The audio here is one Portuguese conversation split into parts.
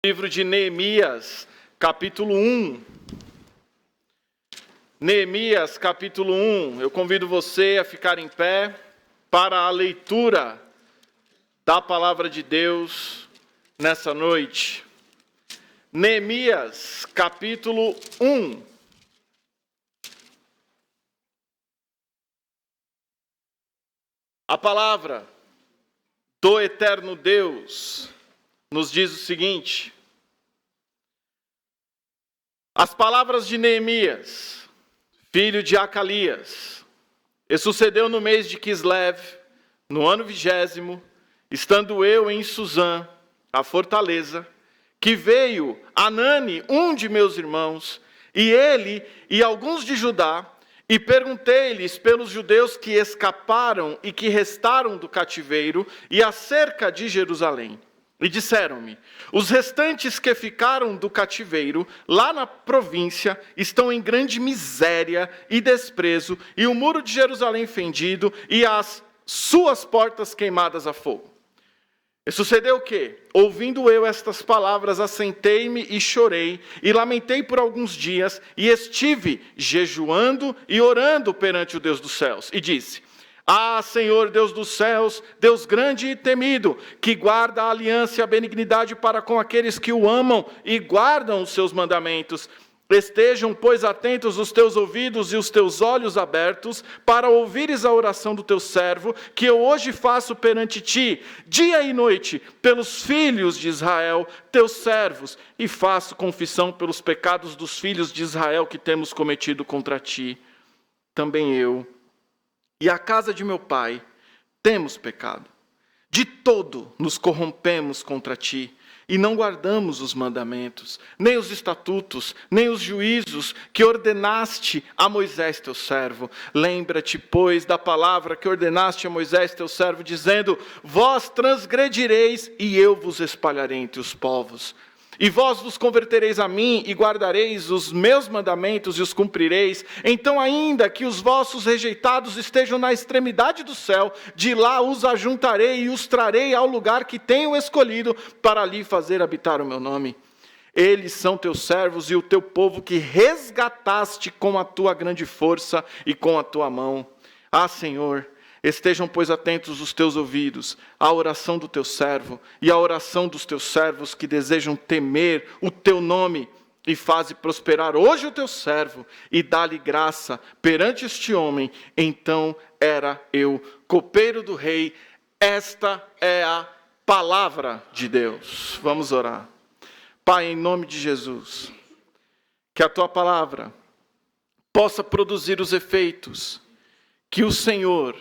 Livro de Neemias, capítulo 1. Neemias, capítulo 1. Eu convido você a ficar em pé para a leitura da palavra de Deus nessa noite. Neemias, capítulo 1. A palavra do eterno Deus nos diz o seguinte: as palavras de Neemias, filho de Acalias, e sucedeu no mês de Quislev, no ano 20º, estando eu em Suzã, a fortaleza, que veio Anani, um de meus irmãos, e ele e alguns de Judá, e perguntei-lhes pelos judeus que escaparam e que restaram do cativeiro e acerca de Jerusalém. E disseram-me: os restantes que ficaram do cativeiro, lá na província, estão em grande miséria e desprezo, e o muro de Jerusalém fendido, e as suas portas queimadas a fogo. E sucedeu o quê? Ouvindo eu estas palavras, assentei-me e chorei, e lamentei por alguns dias, e estive jejuando e orando perante o Deus dos céus. E disse: ah, Senhor Deus dos céus, Deus grande e temido, que guarda a aliança e a benignidade para com aqueles que o amam e guardam os seus mandamentos. Estejam, pois, atentos os teus ouvidos e os teus olhos abertos, para ouvires a oração do teu servo, que eu hoje faço perante ti, dia e noite, pelos filhos de Israel, teus servos, e faço confissão pelos pecados dos filhos de Israel que temos cometido contra ti. Também eu e a casa de meu pai temos pecado. De todo nos corrompemos contra ti, e não guardamos os mandamentos, nem os estatutos, nem os juízos que ordenaste a Moisés teu servo. Lembra-te, pois, da palavra que ordenaste a Moisés teu servo, dizendo: vós transgredireis, e eu vos espalharei entre os povos. E vós vos convertereis a mim, e guardareis os meus mandamentos, e os cumprireis. Então, ainda que os vossos rejeitados estejam na extremidade do céu, de lá os ajuntarei, e os trarei ao lugar que tenho escolhido, para ali fazer habitar o meu nome. Eles são teus servos e o teu povo, que resgataste com a tua grande força e com a tua mão. Ah, Senhor, estejam, pois, atentos os teus ouvidos à oração do teu servo e à oração dos teus servos que desejam temer o teu nome, e faze prosperar hoje o teu servo e dá-lhe graça perante este homem. Então era eu copeiro do rei. Esta é a palavra de Deus. Vamos orar. Pai, em nome de Jesus, que a tua palavra possa produzir os efeitos que o Senhor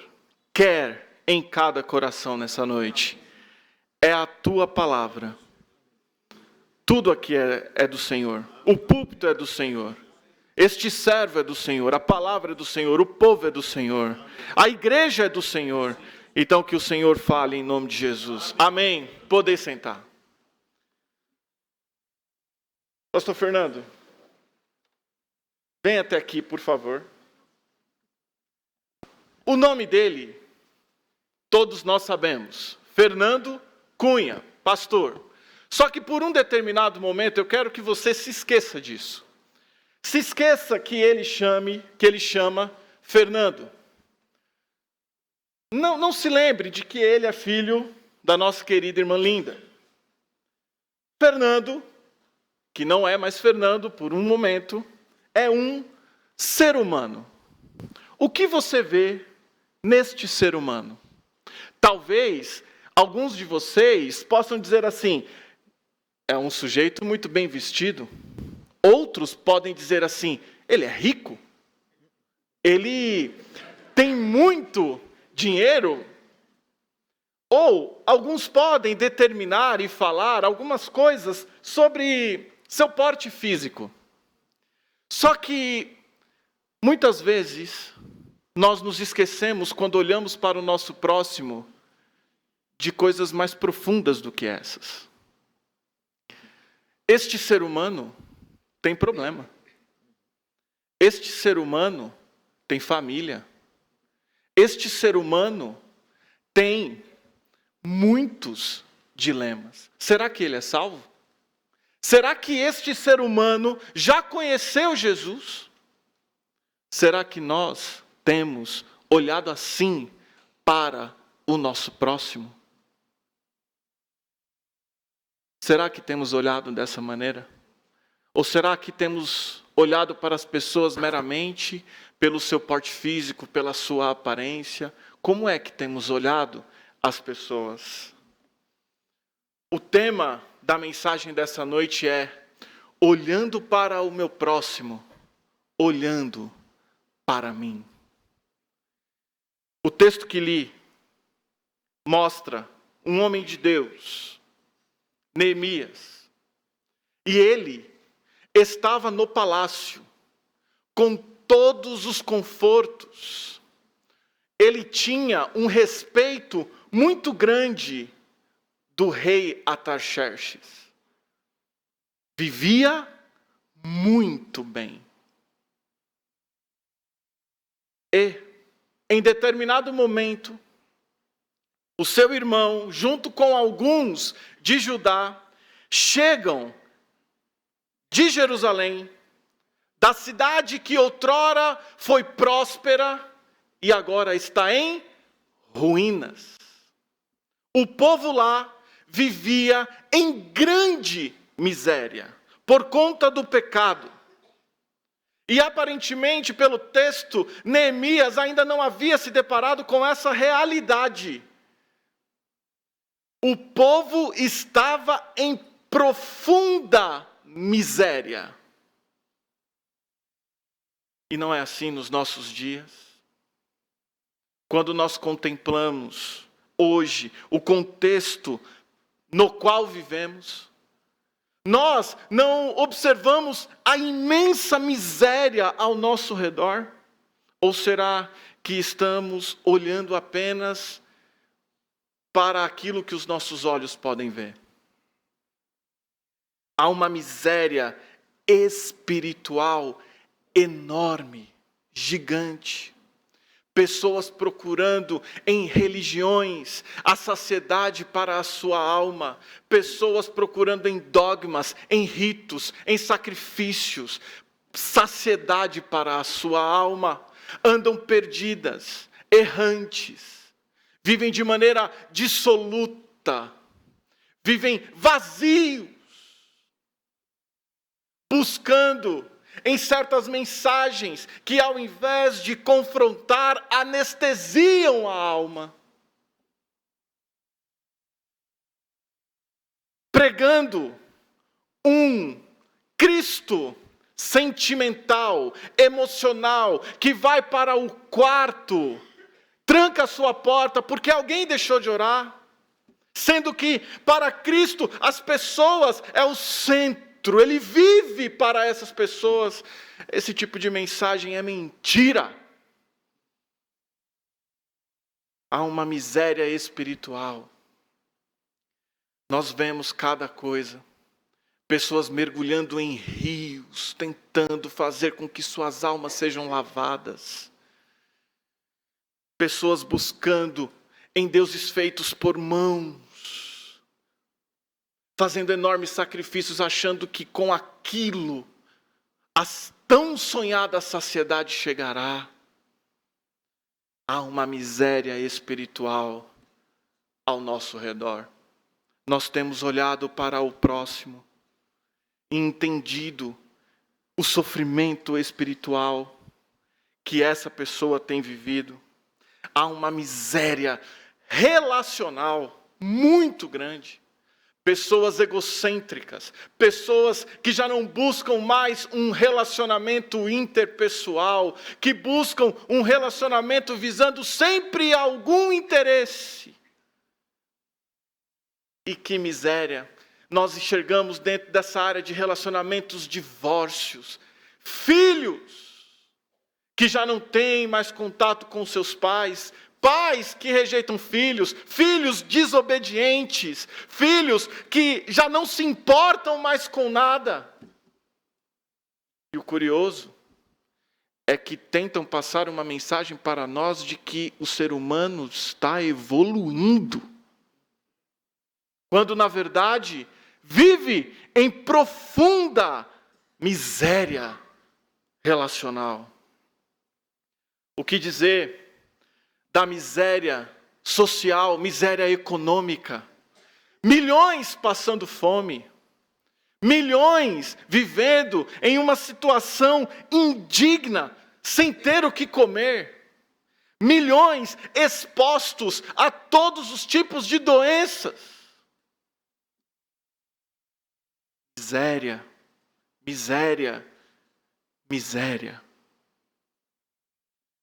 quer em cada coração nessa noite. É a tua palavra. Tudo aqui é do Senhor. O púlpito é do Senhor. Este servo é do Senhor. A palavra é do Senhor. O povo é do Senhor. A igreja é do Senhor. Então que o Senhor fale em nome de Jesus. Amém. Podem sentar. Pastor Fernando, vem até aqui, por favor. O nome dele, todos nós sabemos: Fernando Cunha, pastor. Só que por um determinado momento eu quero que você se esqueça disso. Se esqueça que ele chama Fernando. Não se lembre de que ele é filho da nossa querida irmã Linda. Fernando, que não é mais Fernando por um momento, é um ser humano. O que você vê neste ser humano? Talvez alguns de vocês possam dizer assim: é um sujeito muito bem vestido. Outros podem dizer assim: ele é rico. Ele tem muito dinheiro. Ou alguns podem determinar e falar algumas coisas sobre seu porte físico. Só que muitas vezes nós nos esquecemos, quando olhamos para o nosso próximo, de coisas mais profundas do que essas. Este ser humano tem problema. Este ser humano tem família. Este ser humano tem muitos dilemas. Será que ele é salvo? Será que este ser humano já conheceu Jesus? Será que nós temos olhado assim para o nosso próximo? Será que temos olhado dessa maneira? Ou será que temos olhado para as pessoas meramente pelo seu porte físico, pela sua aparência? Como é que temos olhado as pessoas? O tema da mensagem dessa noite é: olhando para o meu próximo, olhando para mim. O texto que li mostra um homem de Deus, Neemias, e ele estava no palácio, com todos os confortos. Ele tinha um respeito muito grande do rei Artaxerxes. Vivia muito bem. E, em determinado momento, o seu irmão, junto com alguns de Judá, chegam de Jerusalém, da cidade que outrora foi próspera e agora está em ruínas. O povo lá vivia em grande miséria por conta do pecado. E aparentemente, pelo texto, Neemias ainda não havia se deparado com essa realidade. O povo estava em profunda miséria. E não é assim nos nossos dias? Quando nós contemplamos hoje o contexto no qual vivemos, nós não observamos a imensa miséria ao nosso redor? Ou será que estamos olhando apenas para aquilo que os nossos olhos podem ver? Há uma miséria espiritual enorme, gigante. Pessoas procurando em religiões a saciedade para a sua alma. Pessoas procurando em dogmas, em ritos, em sacrifícios, saciedade para a sua alma. Andam perdidas, errantes. Vivem de maneira dissoluta. Vivem vazios. Buscando em certas mensagens que, ao invés de confrontar, anestesiam a alma. Pregando um Cristo sentimental, emocional, que vai para o quarto, tranca a sua porta porque alguém deixou de orar. Sendo que, para Cristo, as pessoas é o centro. Ele vive para essas pessoas. Esse tipo de mensagem é mentira. Há uma miséria espiritual. Nós vemos cada coisa. Pessoas mergulhando em rios, tentando fazer com que suas almas sejam lavadas. Pessoas buscando em deuses feitos por mãos. Fazendo enormes sacrifícios, achando que com aquilo a tão sonhada saciedade chegará. Há uma miséria espiritual ao nosso redor. Nós temos olhado para o próximo e entendido o sofrimento espiritual que essa pessoa tem vivido. Há uma miséria relacional muito grande. Pessoas egocêntricas, pessoas que já não buscam mais um relacionamento interpessoal, que buscam um relacionamento visando sempre algum interesse. E que miséria nós enxergamos dentro dessa área de relacionamentos, divórcios, filhos que já não têm mais contato com seus pais, pais que rejeitam filhos, filhos desobedientes, filhos que já não se importam mais com nada. E o curioso é que tentam passar uma mensagem para nós de que o ser humano está evoluindo. Quando, na verdade, vive em profunda miséria relacional. O que dizer da miséria social, miséria econômica? Milhões passando fome. Milhões vivendo em uma situação indigna, sem ter o que comer. Milhões expostos a todos os tipos de doenças. Miséria, miséria, miséria.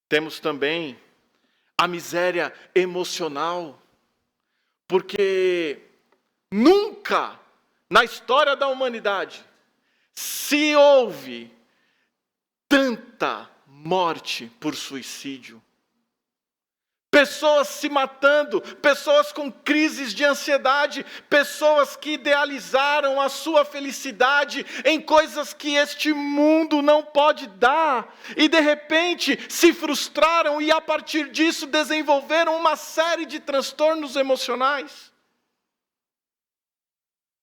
Temos também a miséria emocional, porque nunca na história da humanidade se houve tanta morte por suicídio. Pessoas se matando, pessoas com crises de ansiedade, pessoas que idealizaram a sua felicidade em coisas que este mundo não pode dar, e de repente se frustraram e a partir disso desenvolveram uma série de transtornos emocionais.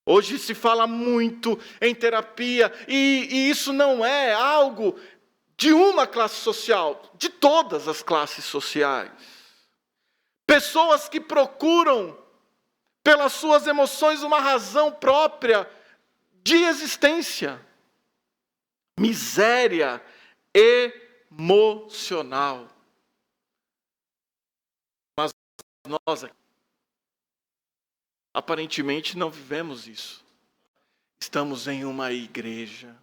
Hoje se fala muito em terapia, e isso não é algo de uma classe social, de todas as classes sociais. Pessoas que procuram, pelas suas emoções, uma razão própria de existência. Miséria emocional. Mas nós, aparentemente, não vivemos isso. Estamos em uma igreja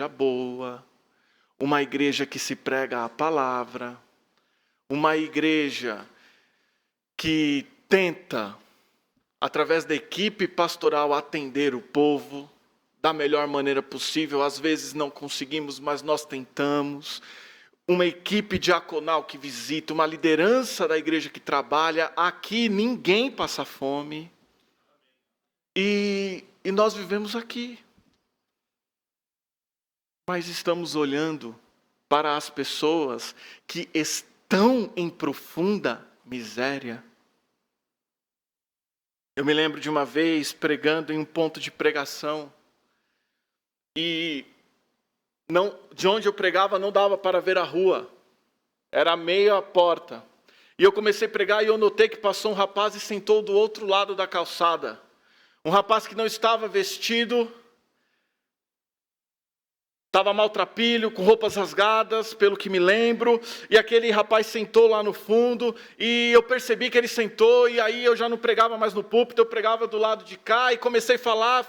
boa, uma igreja que se prega a palavra, uma igreja que tenta, através da equipe pastoral, atender o povo da melhor maneira possível. Às vezes não conseguimos, mas nós tentamos. Uma equipe diaconal que visita, uma liderança da igreja que trabalha. Aqui ninguém passa fome. E nós vivemos aqui. Mas estamos olhando para as pessoas que estão em profunda miséria. Eu me lembro de uma vez pregando em um ponto de pregação e de onde eu pregava não dava para ver a rua, era meio a porta. E eu comecei a pregar e eu notei que passou um rapaz e sentou do outro lado da calçada. Um rapaz que não estava vestido, estava maltrapilho, com roupas rasgadas, pelo que me lembro, e aquele rapaz sentou lá no fundo, e eu percebi que ele sentou, e aí eu já não pregava mais no púlpito, eu pregava do lado de cá, e comecei a falar,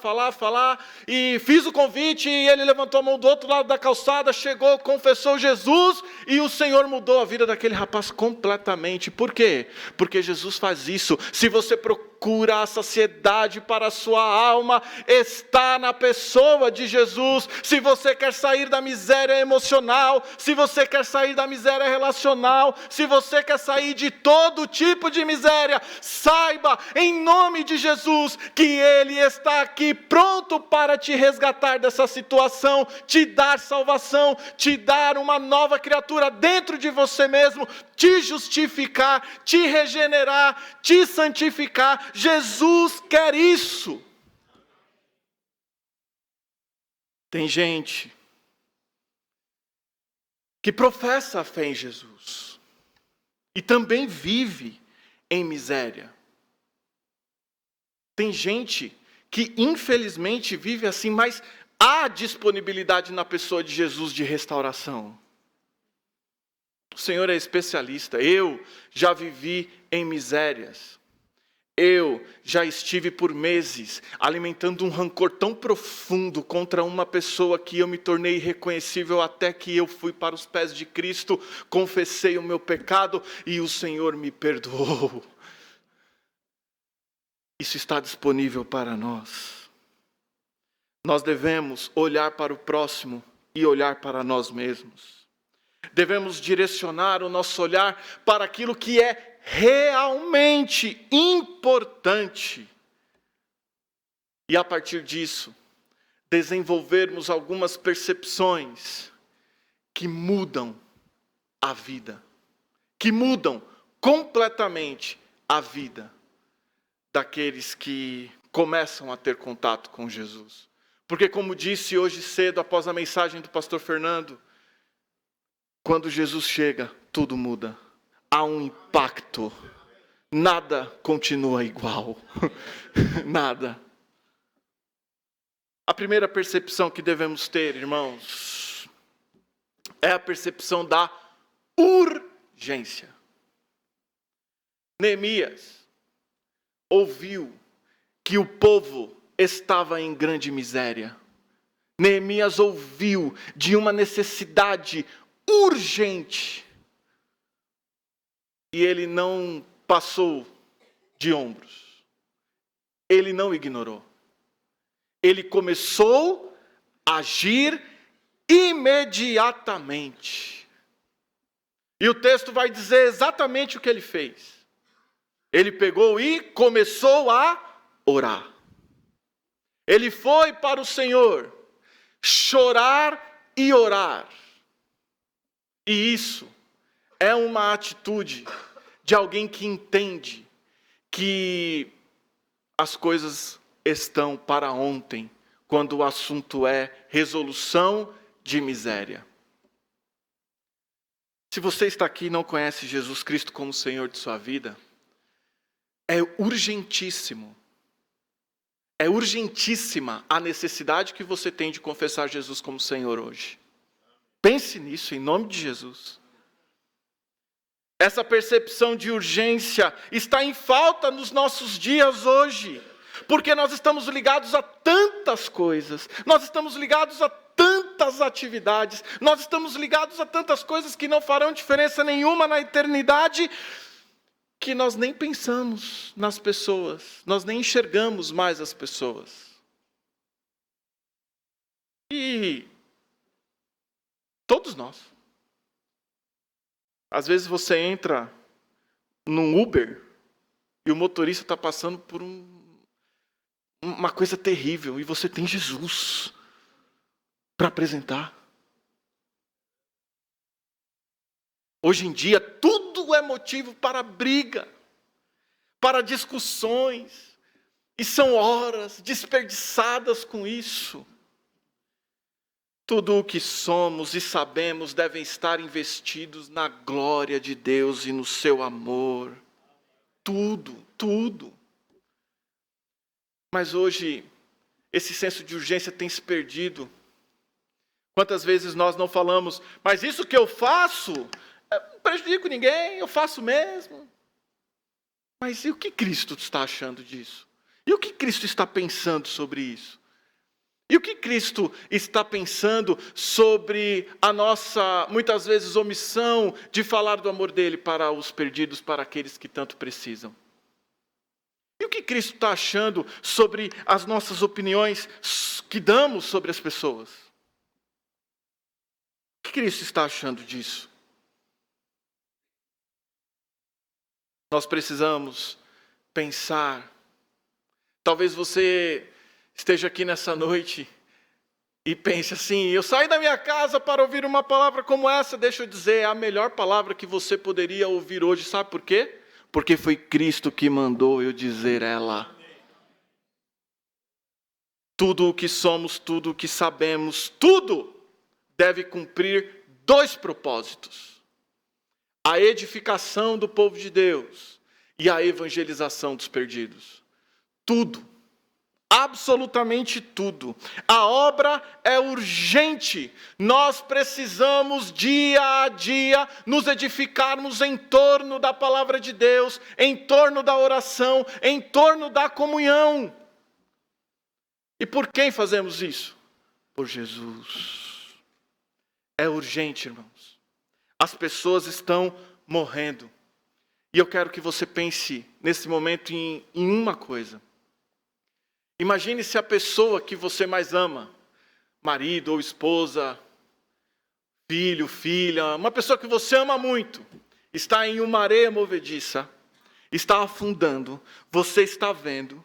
e fiz o convite, e ele levantou a mão do outro lado da calçada, chegou, confessou Jesus, e o Senhor mudou a vida daquele rapaz completamente. Por quê? Porque Jesus faz isso. Se você procura a saciedade para a sua alma, está na pessoa de Jesus. Se você quer sair da miséria emocional, se você quer sair da miséria relacional, se você quer sair de todo tipo de miséria, saiba, em nome de Jesus, que Ele está aqui pronto para te resgatar dessa situação, te dar salvação, te dar uma nova criatura dentro de você mesmo, te justificar, te regenerar, te santificar. Jesus quer isso. Tem gente que professa a fé em Jesus e também vive em miséria. Tem gente que infelizmente vive assim, mas há disponibilidade na pessoa de Jesus de restauração. O Senhor é especialista. Eu já vivi em misérias. Eu já estive por meses alimentando um rancor tão profundo contra uma pessoa que eu me tornei irreconhecível até que eu fui para os pés de Cristo, confessei o meu pecado e o Senhor me perdoou. Isso está disponível para nós. Nós devemos olhar para o próximo e olhar para nós mesmos. Devemos direcionar o nosso olhar para aquilo que é realmente importante. E a partir disso, desenvolvermos algumas percepções que mudam a vida, que mudam completamente a vida daqueles que começam a ter contato com Jesus. Porque, como disse hoje cedo, após a mensagem do pastor Fernando, quando Jesus chega, tudo muda. Há um impacto. Nada continua igual. Nada. A primeira percepção que devemos ter, irmãos, é a percepção da urgência. Neemias ouviu que o povo estava em grande miséria. Neemias ouviu de uma necessidade urgente. E ele não passou de ombros. Ele não ignorou. Ele começou a agir imediatamente. E o texto vai dizer exatamente o que ele fez. Ele pegou e começou a orar. Ele foi para o Senhor chorar e orar. E isso é uma atitude de alguém que entende que as coisas estão para ontem, quando o assunto é resolução de miséria. Se você está aqui e não conhece Jesus Cristo como Senhor de sua vida, é urgentíssima a necessidade que você tem de confessar Jesus como Senhor hoje. Pense nisso, em nome de Jesus. Essa percepção de urgência está em falta nos nossos dias hoje, porque nós estamos ligados a tantas coisas, nós estamos ligados a tantas atividades, nós estamos ligados a tantas coisas que não farão diferença nenhuma na eternidade, que nós nem pensamos nas pessoas, nós nem enxergamos mais as pessoas. E todos nós. Às vezes você entra num Uber e o motorista está passando por uma coisa terrível e você tem Jesus para apresentar. Hoje em dia, tudo é motivo para briga, para discussões, e são horas desperdiçadas com isso. Tudo o que somos e sabemos devem estar investidos na glória de Deus e no seu amor. Tudo. Mas hoje, esse senso de urgência tem se perdido. Quantas vezes nós não falamos, mas isso que eu faço, não prejudico ninguém, eu faço mesmo. Mas e o que Cristo está achando disso? E o que Cristo está pensando sobre isso? E o que Cristo está pensando sobre a nossa, muitas vezes, omissão de falar do amor dele para os perdidos, para aqueles que tanto precisam? E o que Cristo está achando sobre as nossas opiniões que damos sobre as pessoas? O que Cristo está achando disso? Nós precisamos pensar. Talvez você esteja aqui nessa noite e pense assim, eu saí da minha casa para ouvir uma palavra como essa. Deixa eu dizer, é a melhor palavra que você poderia ouvir hoje. Sabe por quê? Porque foi Cristo que mandou eu dizer ela. Tudo o que somos, tudo o que sabemos, tudo deve cumprir 2 propósitos. A edificação do povo de Deus e a evangelização dos perdidos. Tudo. Absolutamente tudo. A obra é urgente. Nós precisamos dia a dia nos edificarmos em torno da palavra de Deus, em torno da oração, em torno da comunhão. E por quem fazemos isso? Por Jesus. É urgente, irmãos. As pessoas estão morrendo. E eu quero que você pense nesse momento em uma coisa. Imagine se a pessoa que você mais ama, marido ou esposa, filho, filha, uma pessoa que você ama muito, está em uma areia movediça, está afundando, você está vendo,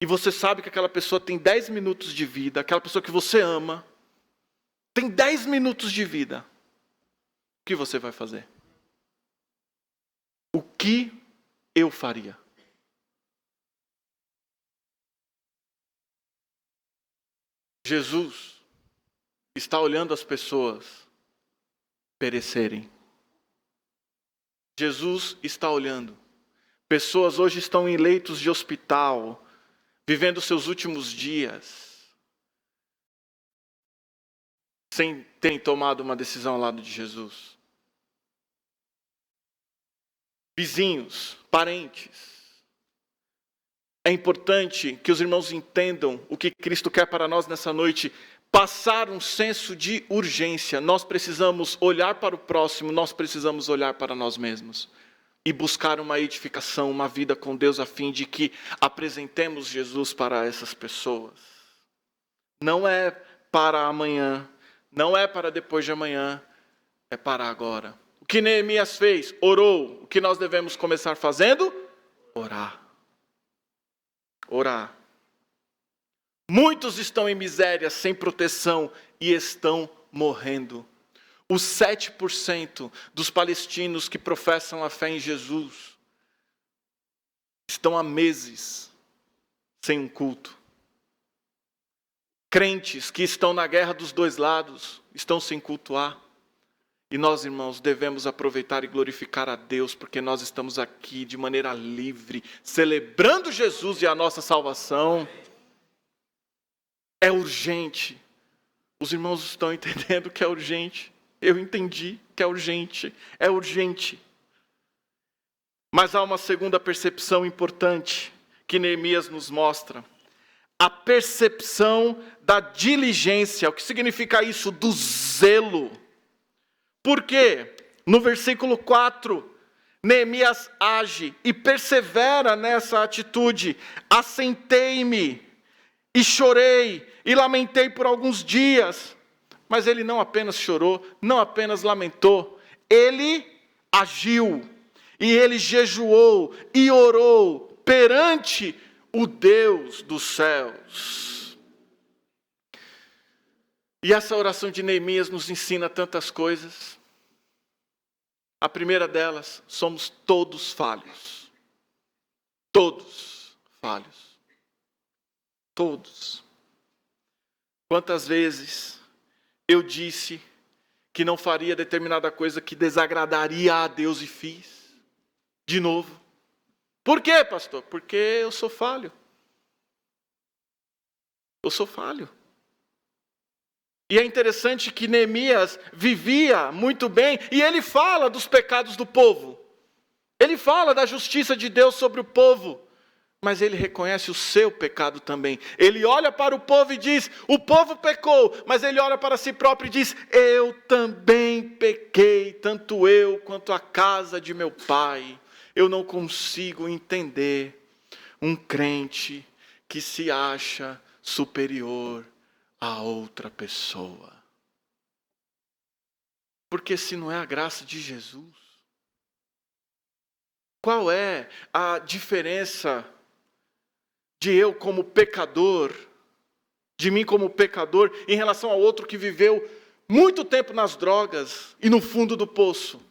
e você sabe que aquela pessoa tem 10 minutos de vida, aquela pessoa que você ama, tem 10 minutos de vida. O que você vai fazer? O que eu faria? Jesus está olhando as pessoas perecerem. Jesus está olhando. Pessoas hoje estão em leitos de hospital, vivendo seus últimos dias, sem terem tomado uma decisão ao lado de Jesus. Vizinhos, parentes. É importante que os irmãos entendam o que Cristo quer para nós nessa noite. Passar um senso de urgência. Nós precisamos olhar para o próximo, nós precisamos olhar para nós mesmos. E buscar uma edificação, uma vida com Deus, a fim de que apresentemos Jesus para essas pessoas. Não é para amanhã, não é para depois de amanhã, é para agora. O que Neemias fez? Orou. O que nós devemos começar fazendo? Orar. Orar. Muitos estão em miséria, sem proteção e estão morrendo. Os 7% dos palestinos que professam a fé em Jesus estão há meses sem um culto. Crentes que estão na guerra dos dois lados estão sem cultuar. E nós, irmãos, devemos aproveitar e glorificar a Deus, porque nós estamos aqui de maneira livre, celebrando Jesus e a nossa salvação. É urgente. Os irmãos estão entendendo que é urgente. Eu entendi que é urgente. É urgente. Mas há uma segunda percepção importante que Neemias nos mostra. A percepção da diligência. O que significa isso? Do zelo. Por quê? No versículo 4, Neemias age e persevera nessa atitude. Assentei-me e chorei e lamentei por alguns dias. Mas ele não apenas chorou, não apenas lamentou. Ele agiu e ele jejuou e orou perante o Deus dos céus. E essa oração de Neemias nos ensina tantas coisas. A primeira delas, somos todos falhos. Todos falhos. Todos. Quantas vezes eu disse que não faria determinada coisa que desagradaria a Deus e fiz? De novo. Por quê, pastor? Porque eu sou falho. Eu sou falho. E é interessante que Neemias vivia muito bem, e ele fala dos pecados do povo. Ele fala da justiça de Deus sobre o povo, mas ele reconhece o seu pecado também. Ele olha para o povo e diz, o povo pecou, mas ele olha para si próprio e diz, eu também pequei, tanto eu quanto a casa de meu pai. Eu não consigo entender um crente que se acha superior a outra pessoa. Porque se não é a graça de Jesus, qual é a diferença de eu como pecador, de mim como pecador, em relação ao outro que viveu muito tempo nas drogas e no fundo do poço?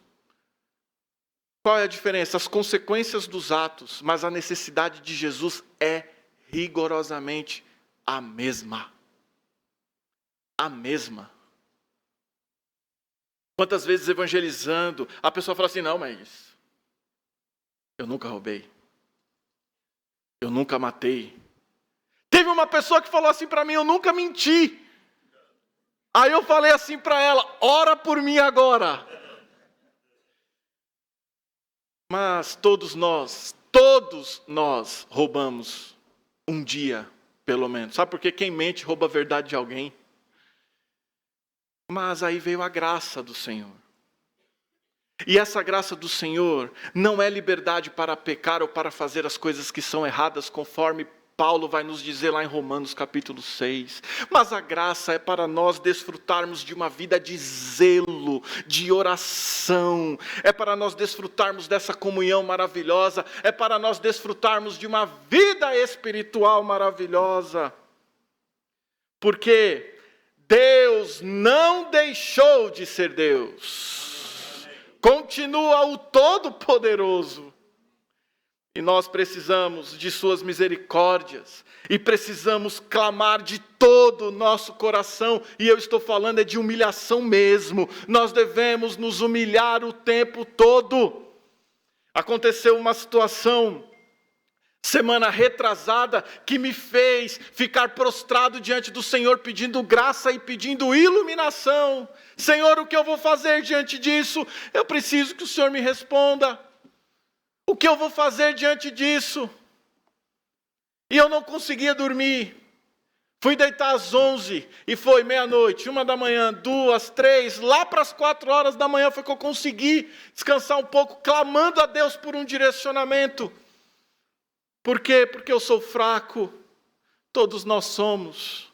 Qual é a diferença? As consequências dos atos, mas a necessidade de Jesus é rigorosamente a mesma. A mesma. Quantas vezes evangelizando, a pessoa fala assim, não, mas eu nunca roubei. Eu nunca matei. Teve uma pessoa que falou assim para mim, eu nunca menti. Aí eu falei assim para ela, ora por mim agora. Mas todos nós roubamos um dia, pelo menos. Sabe por quê? Quem mente rouba a verdade de alguém. Mas aí veio a graça do Senhor. E essa graça do Senhor não é liberdade para pecar ou para fazer as coisas que são erradas, conforme Paulo vai nos dizer lá em Romanos capítulo 6. Mas a graça é para nós desfrutarmos de uma vida de zelo, de oração. É para nós desfrutarmos dessa comunhão maravilhosa. É para nós desfrutarmos de uma vida espiritual maravilhosa. Porque Deus não deixou de ser Deus. Continua o Todo-Poderoso. E nós precisamos de suas misericórdias. E precisamos clamar de todo o nosso coração. E eu estou falando de humilhação mesmo. Nós devemos nos humilhar o tempo todo. Aconteceu uma situação semana retrasada que me fez ficar prostrado diante do Senhor, pedindo graça e pedindo iluminação. Senhor, o que eu vou fazer diante disso? Eu preciso que o Senhor me responda. O que eu vou fazer diante disso? E eu não conseguia dormir. Fui deitar às 11 e foi meia-noite, 1 da manhã, 2, 3, lá para as 4 horas da manhã foi que eu consegui descansar um pouco, clamando a Deus por um direcionamento. Por quê? Porque eu sou fraco, todos nós somos.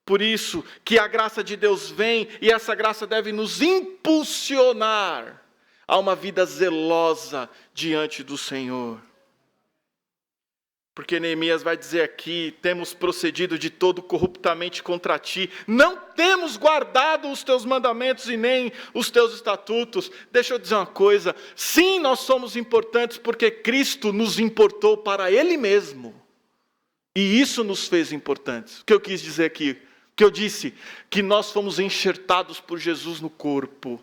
Por isso que a graça de Deus vem e essa graça deve nos impulsionar a uma vida zelosa diante do Senhor. Porque Neemias vai dizer aqui, temos procedido de todo corruptamente contra ti, não temos guardado os teus mandamentos e nem os teus estatutos. Deixa eu dizer uma coisa, sim, nós somos importantes porque Cristo nos importou para Ele mesmo. E isso nos fez importantes. O que eu quis dizer aqui? O que eu disse? Que nós fomos enxertados por Jesus no corpo.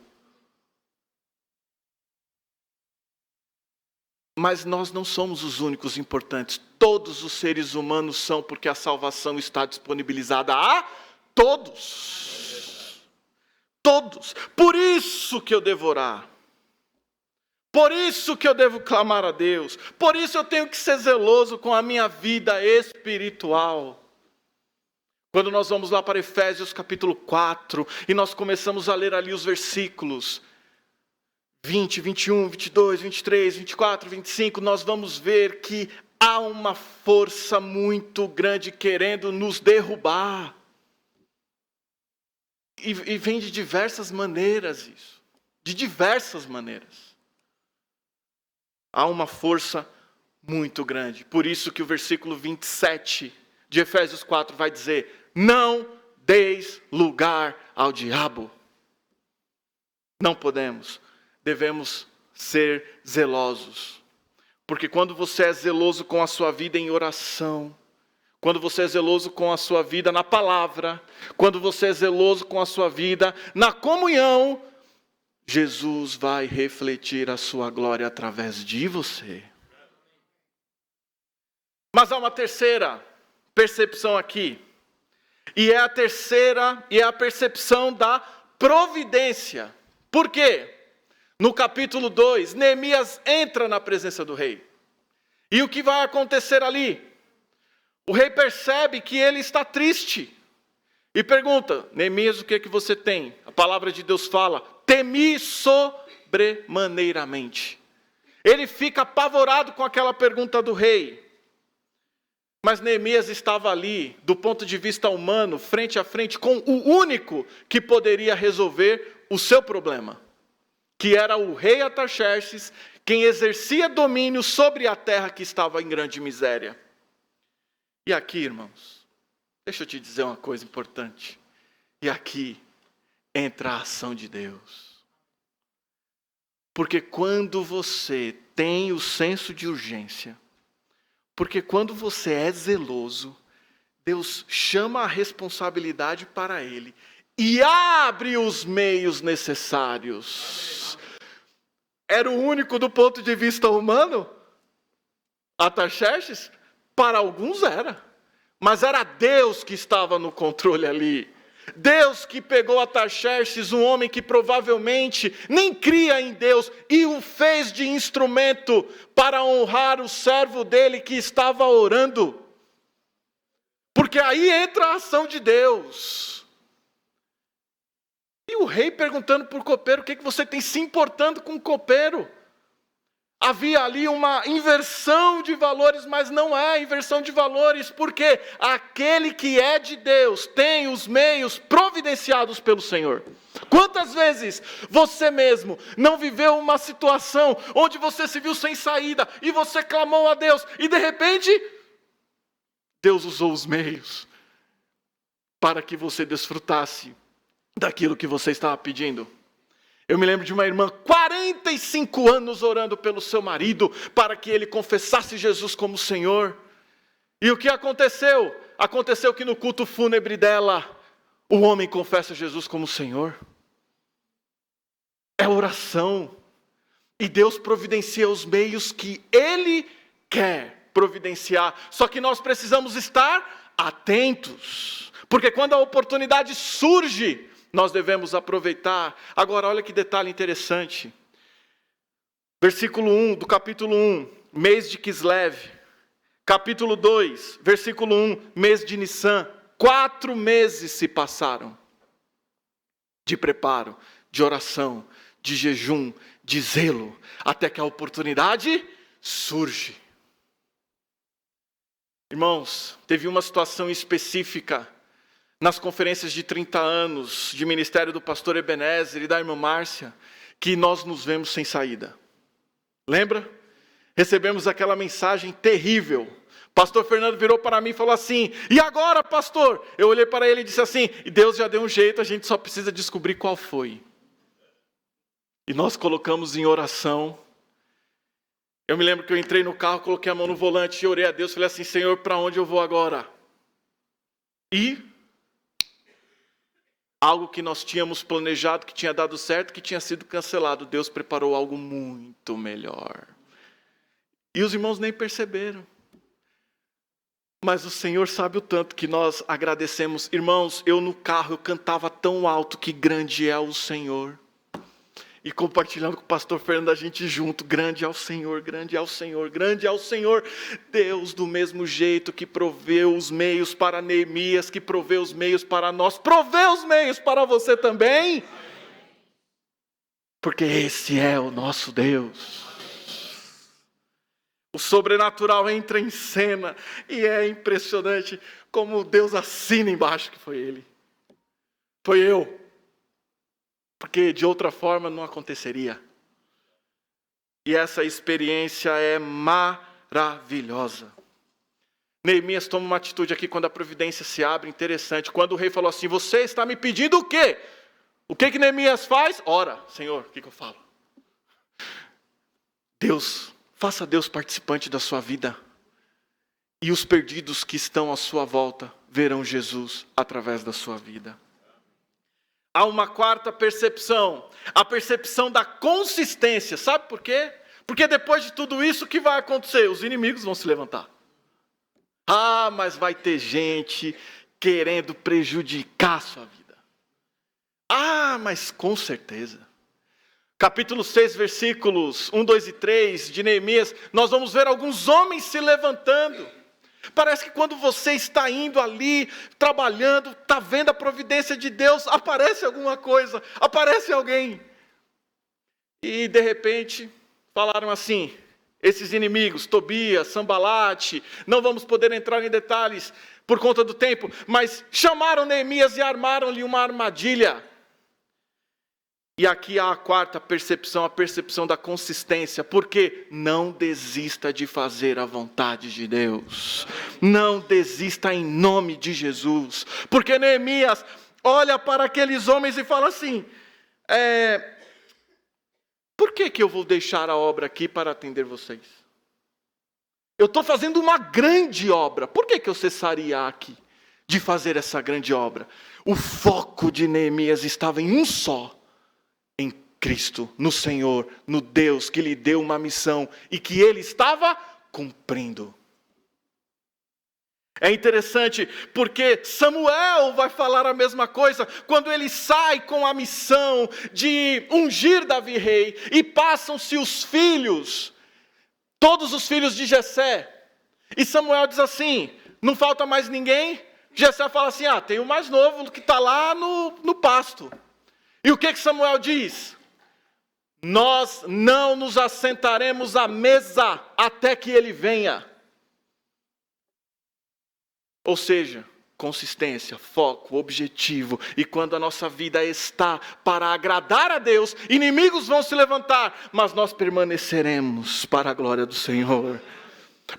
Mas nós não somos os únicos importantes. Todos os seres humanos são, porque a salvação está disponibilizada a todos. Todos. Por isso que eu devo orar. Por isso que eu devo clamar a Deus. Por isso eu tenho que ser zeloso com a minha vida espiritual. Quando nós vamos lá para Efésios capítulo 4, e nós começamos a ler ali os versículos 20, 21, 22, 23, 24, 25, nós vamos ver que há uma força muito grande querendo nos derrubar. E vem de diversas maneiras isso. De diversas maneiras. Há uma força muito grande. Por isso que o versículo 27 de Efésios 4 vai dizer: não deis lugar ao diabo. Não podemos. Devemos ser zelosos. Porque quando você é zeloso com a sua vida em oração, quando você é zeloso com a sua vida na palavra, quando você é zeloso com a sua vida na comunhão, Jesus vai refletir a sua glória através de você. Mas há uma terceira percepção aqui. E é a percepção da providência. Por quê? No capítulo 2, Neemias entra na presença do rei. E o que vai acontecer ali? O rei percebe que ele está triste. E pergunta: Neemias, o que é que você tem? A palavra de Deus fala: temi sobremaneiramente. Ele fica apavorado com aquela pergunta do rei. Mas Neemias estava ali, do ponto de vista humano, frente a frente com o único que poderia resolver o seu problema, que era o rei Artaxerxes, quem exercia domínio sobre a terra que estava em grande miséria. E aqui, irmãos, deixa eu te dizer uma coisa importante. E aqui entra a ação de Deus. Porque quando você tem o senso de urgência, porque quando você é zeloso, Deus chama a responsabilidade para Ele e abre os meios necessários. Era o único do ponto de vista humano? Artaxerxes? Para alguns era. Mas era Deus que estava no controle ali. Deus que pegou Artaxerxes, um homem que provavelmente nem cria em Deus, e o fez de instrumento para honrar o servo dele que estava orando. Porque aí entra a ação de Deus. E o rei perguntando para o copeiro: o que você tem se importando com o copeiro? Havia ali uma inversão de valores, mas não é inversão de valores, porque aquele que é de Deus tem os meios providenciados pelo Senhor. Quantas vezes você mesmo não viveu uma situação onde você se viu sem saída e você clamou a Deus e de repente Deus usou os meios para que você desfrutasse daquilo que você estava pedindo? Eu me lembro de uma irmã, 45 anos orando pelo seu marido, para que ele confessasse Jesus como Senhor. E o que aconteceu? Aconteceu que no culto fúnebre dela, o homem confessa Jesus como Senhor. É oração. E Deus providencia os meios que Ele quer providenciar. Só que nós precisamos estar atentos. Porque quando a oportunidade surge, nós devemos aproveitar. Agora, olha que detalhe interessante. Versículo 1 do capítulo 1, mês de Quislev. Capítulo 2, versículo 1, mês de Nissan. 4 meses se passaram de preparo, de oração, de jejum, de zelo, até que a oportunidade surge. Irmãos, teve uma situação específica nas conferências de 30 anos de ministério do pastor Ebenezer e da irmã Márcia, que nós nos vemos sem saída. Lembra? Recebemos aquela mensagem terrível. Pastor Fernando virou para mim e falou assim: e agora, pastor? Eu olhei para ele e disse assim: e Deus já deu um jeito, a gente só precisa descobrir qual foi. E nós colocamos em oração. Eu me lembro que eu entrei no carro, coloquei a mão no volante e orei a Deus. Falei assim: Senhor, para onde eu vou agora? E algo que nós tínhamos planejado, que tinha dado certo, que tinha sido cancelado. Deus preparou algo muito melhor. E os irmãos nem perceberam. Mas o Senhor sabe o tanto que nós agradecemos. Irmãos, eu no carro, eu cantava tão alto que grande é o Senhor. E compartilhando com o pastor Fernando, a gente junto, grande é o Senhor, grande é o Senhor, grande é o Senhor. Deus, do mesmo jeito que proveu os meios para Neemias, que proveu os meios para nós, provê os meios para você também. Porque esse é o nosso Deus. O sobrenatural entra em cena e é impressionante como Deus assina embaixo que foi Ele. Foi eu. Porque de outra forma não aconteceria. E essa experiência é maravilhosa. Neemias toma uma atitude aqui quando a providência se abre, interessante. Quando o rei falou assim: você está me pedindo o quê? O que Neemias faz? Ora, Senhor, o que eu falo? Deus, faça Deus participante da sua vida. E os perdidos que estão à sua volta verão Jesus através da sua vida. Há uma quarta percepção, a percepção da consistência. Sabe por quê? Porque depois de tudo isso, o que vai acontecer? Os inimigos vão se levantar. Ah, mas vai ter gente querendo prejudicar a sua vida. Ah, mas com certeza. Capítulo 6, versículos 1, 2 e 3 de Neemias, nós vamos ver alguns homens se levantando. Parece que quando você está indo ali, trabalhando, está vendo a providência de Deus, aparece alguma coisa, aparece alguém. E de repente, falaram assim, esses inimigos, Tobias, Sambalate, não vamos poder entrar em detalhes por conta do tempo, mas chamaram Neemias e armaram-lhe uma armadilha. E aqui há a quarta percepção, a percepção da consistência. Porque não desista de fazer a vontade de Deus. Não desista em nome de Jesus. Porque Neemias olha para aqueles homens e fala assim: por que eu vou deixar a obra aqui para atender vocês? Eu estou fazendo uma grande obra. Por que eu cessaria aqui de fazer essa grande obra? O foco de Neemias estava em um só. Em Cristo, no Senhor, no Deus que lhe deu uma missão e que ele estava cumprindo. É interessante porque Samuel vai falar a mesma coisa quando ele sai com a missão de ungir Davi rei e passam-se os filhos, todos os filhos de Jessé. E Samuel diz assim: não falta mais ninguém? Jessé fala assim: tem o mais novo que está lá no pasto. E o que Samuel diz? Nós não nos assentaremos à mesa até que ele venha. Ou seja, consistência, foco, objetivo. E quando a nossa vida está para agradar a Deus, inimigos vão se levantar, mas nós permaneceremos para a glória do Senhor.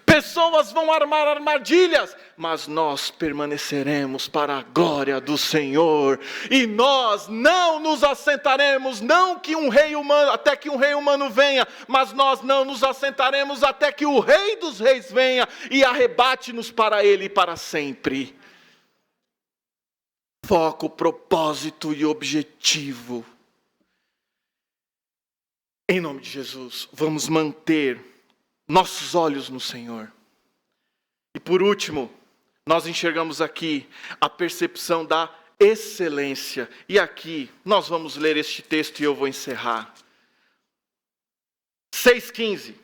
Pessoas vão armar armadilhas, mas nós permaneceremos para a glória do Senhor. E nós não nos assentaremos, não que um rei humano, até que um rei humano venha, mas nós não nos assentaremos até que o Rei dos Reis venha e arrebate-nos para Ele para sempre. Foco, propósito e objetivo. Em nome de Jesus, vamos manter nossos olhos no Senhor. E por último, nós enxergamos aqui a percepção da excelência. E aqui, nós vamos ler este texto e eu vou encerrar. 6,15.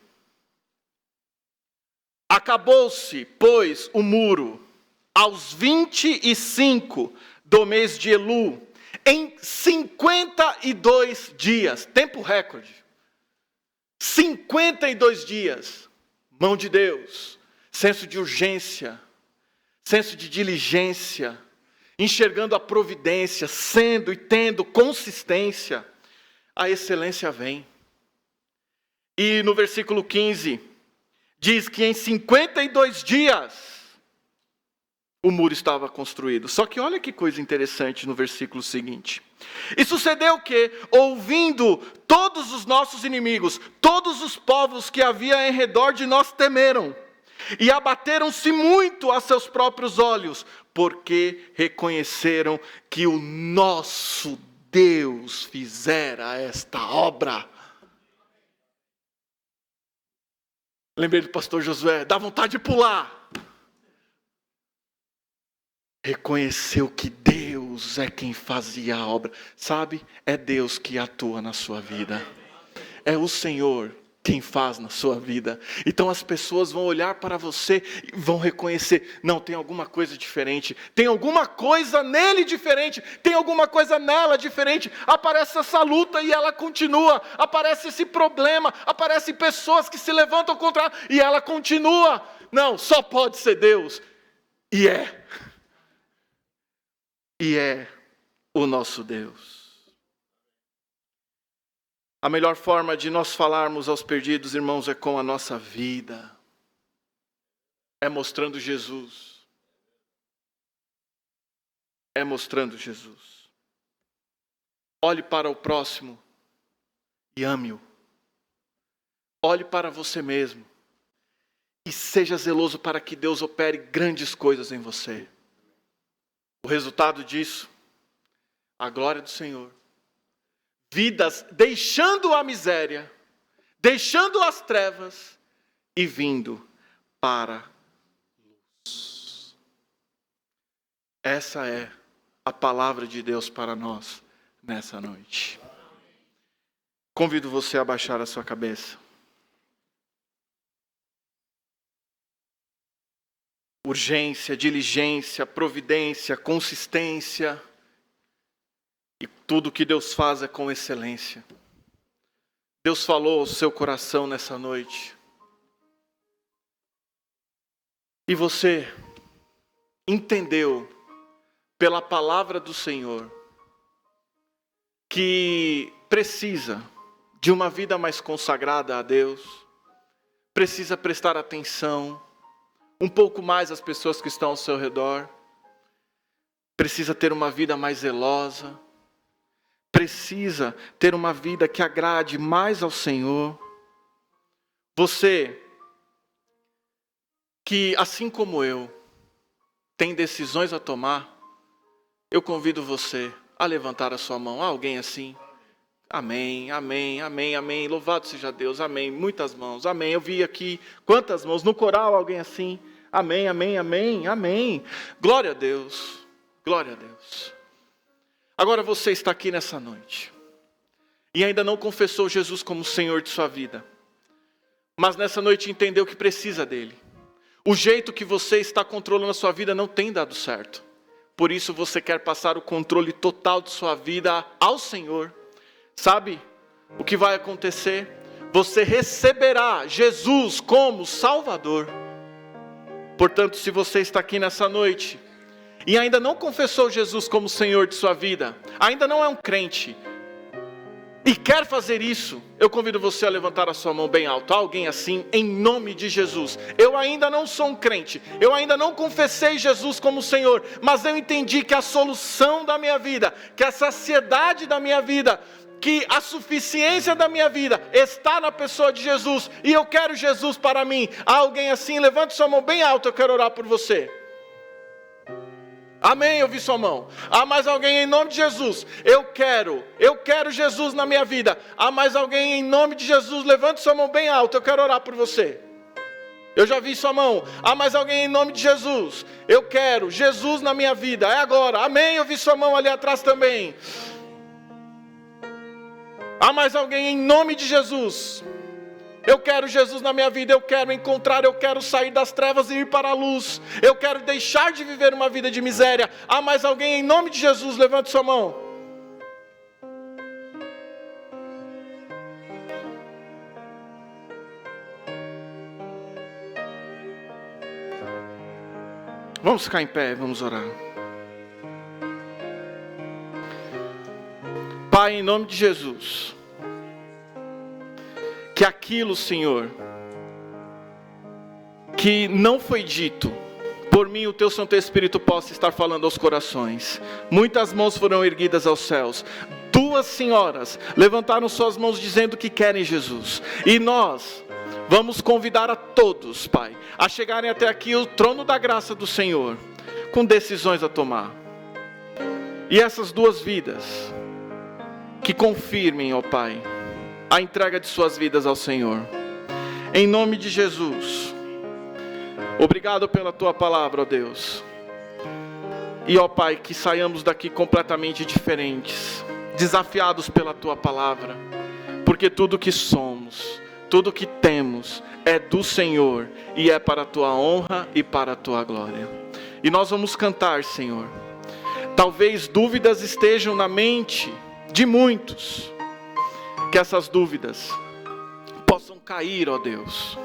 Acabou-se, pois, o muro, aos 25 do mês de Elu, em 52 dias, tempo recorde. 52 dias, mão de Deus, senso de urgência, senso de diligência, enxergando a providência, sendo e tendo consistência, a excelência vem. E no versículo 15, diz que em 52 dias, o muro estava construído. Só que olha que coisa interessante no versículo seguinte. E sucedeu que, ouvindo todos os nossos inimigos, todos os povos que havia em redor de nós temeram, e abateram-se muito a seus próprios olhos, porque reconheceram que o nosso Deus fizera esta obra. Lembrei do pastor Josué, dá vontade de pular. Reconheceu que Deus é quem fazia a obra. Sabe, é Deus que atua na sua vida. É o Senhor quem faz na sua vida. Então as pessoas vão olhar para você e vão reconhecer, não, tem alguma coisa diferente, tem alguma coisa nele diferente, tem alguma coisa nela diferente. Aparece essa luta e ela continua, aparece esse problema, aparecem pessoas que se levantam contra ela e ela continua. Não, só pode ser Deus. E é o nosso Deus. A melhor forma de nós falarmos aos perdidos, irmãos, é com a nossa vida. É mostrando Jesus. É mostrando Jesus. Olhe para o próximo e ame-o. Olhe para você mesmo e seja zeloso para que Deus opere grandes coisas em você. O resultado disso, a glória do Senhor. Vidas deixando a miséria, deixando as trevas e vindo para a luz. Essa é a palavra de Deus para nós nessa noite. Convido você a baixar a sua cabeça. Urgência, diligência, providência, consistência. E tudo que Deus faz é com excelência. Deus falou ao seu coração nessa noite. E você entendeu pela palavra do Senhor que precisa de uma vida mais consagrada a Deus, precisa prestar atenção um pouco mais às pessoas que estão ao seu redor, precisa ter uma vida mais zelosa, precisa ter uma vida que agrade mais ao Senhor. Você que, assim como eu, tem decisões a tomar, eu convido você a levantar a sua mão. Há alguém assim? Amém, amém, amém, amém. Louvado seja Deus, amém. Muitas mãos, amém. Eu vi aqui quantas mãos. No coral, alguém assim? Amém, amém, amém, amém. Glória a Deus, glória a Deus. Agora você está aqui nessa noite e ainda não confessou Jesus como Senhor de sua vida, mas nessa noite entendeu que precisa dele. O jeito que você está controlando a sua vida não tem dado certo. Por isso você quer passar o controle total de sua vida ao Senhor. Sabe o que vai acontecer? Você receberá Jesus como Salvador. Portanto, se você está aqui nessa noite e ainda não confessou Jesus como Senhor de sua vida, ainda não é um crente, e quer fazer isso, eu convido você a levantar a sua mão bem alto. Alguém assim, em nome de Jesus. Eu ainda não sou um crente, eu ainda não confessei Jesus como Senhor, mas eu entendi que a solução da minha vida, que a saciedade da minha vida, que a suficiência da minha vida está na pessoa de Jesus, e eu quero Jesus para mim. Há alguém assim? Levante sua mão bem alto, eu quero orar por você. Amém, eu vi sua mão. Há mais alguém em nome de Jesus? Eu quero Jesus na minha vida. Há mais alguém em nome de Jesus? Levante sua mão bem alto, eu quero orar por você. Eu já vi sua mão. Há mais alguém em nome de Jesus? Eu quero Jesus na minha vida, é agora. Amém, eu vi sua mão ali atrás também. Há mais alguém em nome de Jesus? Eu quero Jesus na minha vida, eu quero encontrar, eu quero sair das trevas e ir para a luz. Eu quero deixar de viver uma vida de miséria. Há mais alguém em nome de Jesus? Levante sua mão. Vamos ficar em pé, vamos orar. Pai, em nome de Jesus, que aquilo, Senhor, que não foi dito, por mim o Teu Santo Espírito possa estar falando aos corações. Muitas mãos foram erguidas aos céus. 2 senhoras levantaram suas mãos dizendo que querem Jesus. E nós vamos convidar a todos, Pai, a chegarem até aqui o trono da graça do Senhor, com decisões a tomar. E essas 2 vidas, que confirmem, ó Pai, a entrega de suas vidas ao Senhor. Em nome de Jesus. Obrigado pela Tua palavra, ó Deus. E ó Pai, que saiamos daqui completamente diferentes, desafiados pela Tua palavra, porque tudo que somos, tudo que temos é do Senhor, e é para a Tua honra e para a Tua glória. E nós vamos cantar, Senhor. Talvez dúvidas estejam na mente de muitos, que essas dúvidas possam cair, ó Deus,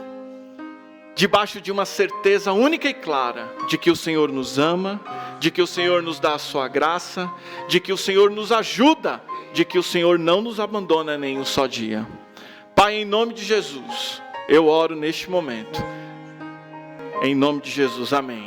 debaixo de uma certeza única e clara, de que o Senhor nos ama, de que o Senhor nos dá a sua graça, de que o Senhor nos ajuda, de que o Senhor não nos abandona nem um só dia. Pai, em nome de Jesus, eu oro neste momento, em nome de Jesus, amém.